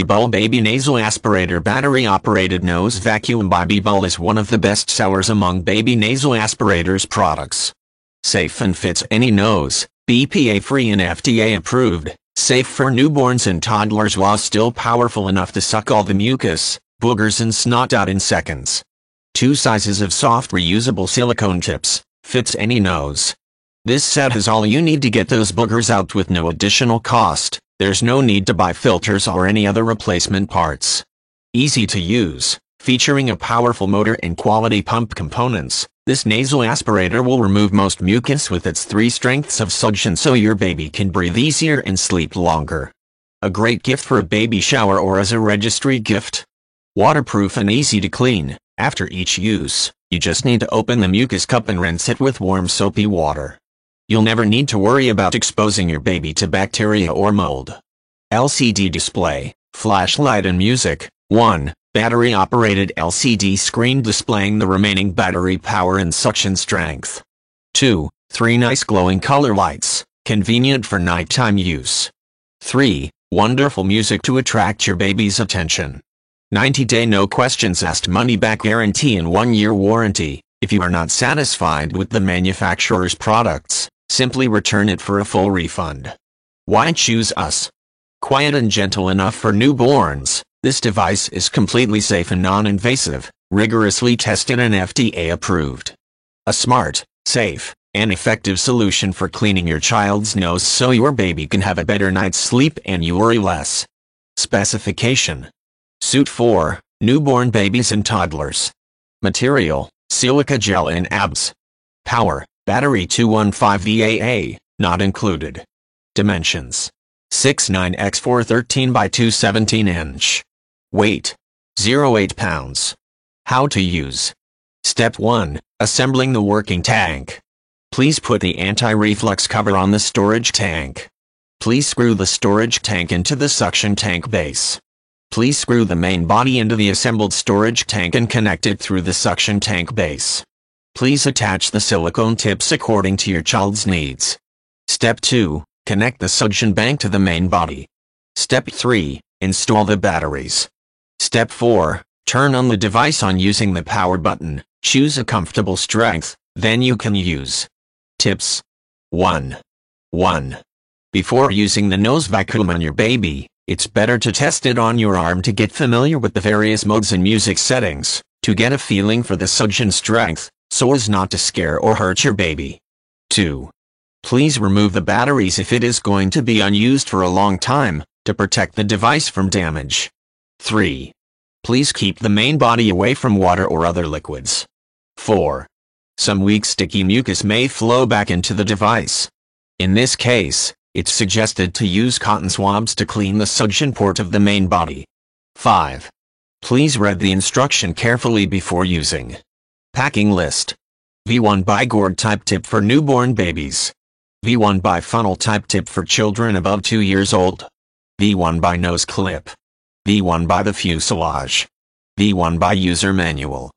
Bebul Baby Nasal Aspirator Battery-operated nose vacuum by Bebul is one of the best sellers among baby nasal aspirators products. Safe and fits any nose, BPA-free and FDA-approved, safe for newborns and toddlers while still powerful enough to suck all the mucus, boogers and snot out in seconds. 2 sizes of soft reusable silicone tips, fits any nose. This set has all you need to get those boogers out with no additional cost. There's no need to buy filters or any other replacement parts. Easy to use, featuring a powerful motor and quality pump components, this nasal aspirator will remove most mucus with its 3 strengths of suction so your baby can breathe easier and sleep longer. A great gift for a baby shower or as a registry gift. Waterproof and easy to clean. After each use, you just need to open the mucus cup and rinse it with warm soapy water. You'll never need to worry about exposing your baby to bacteria or mold. LCD display, flashlight and music. 1. Battery-operated LCD screen displaying the remaining battery power and suction strength. 2. 3 nice glowing color lights, convenient for nighttime use. 3. Wonderful music to attract your baby's attention. 90-day no questions asked money-back guarantee and 1-year warranty. If you are not satisfied with the manufacturer's products, simply return it for a full refund. Why choose us? Quiet and gentle enough for newborns, this device is completely safe and non-invasive, rigorously tested and FDA approved. A smart, safe, and effective solution for cleaning your child's nose so your baby can have a better night's sleep and you worry less. Specification: suit for newborn babies and toddlers. Material: silica gel and ABS. Power: battery 215 VAA, not included. Dimensions: 6'9" x 4'13" by 217 inch. Weight: 0.8 pounds. How to use. Step 1. Assembling the working tank. Please put the anti-reflux cover on the storage tank. Please screw the storage tank into the suction tank base. Please screw the main body into the assembled storage tank and connect it through the suction tank base. Please attach the silicone tips according to your child's needs. Step 2. Connect the suction bank to the main body. Step 3. Install the batteries. Step 4. Turn on the device on using the power button. Choose a comfortable strength, then you can use. Tips: 1. Before using the nose vacuum on your baby, it's better to test it on your arm to get familiar with the various modes and music settings, to get a feeling for the suction strength, so as not to scare or hurt your baby. 2. Please remove the batteries if it is going to be unused for a long time, to protect the device from damage. 3. Please keep the main body away from water or other liquids. 4. Some weak sticky mucus may flow back into the device. In this case, it's suggested to use cotton swabs to clean the suction port of the main body. 5. Please read the instruction carefully before using. Packing list. V1 bi-gourd type tip for newborn babies. V1 bi-funnel type tip for children above 2 years old. V1 bi-nose clip. V1 bi the fuselage. V1 bi user manual.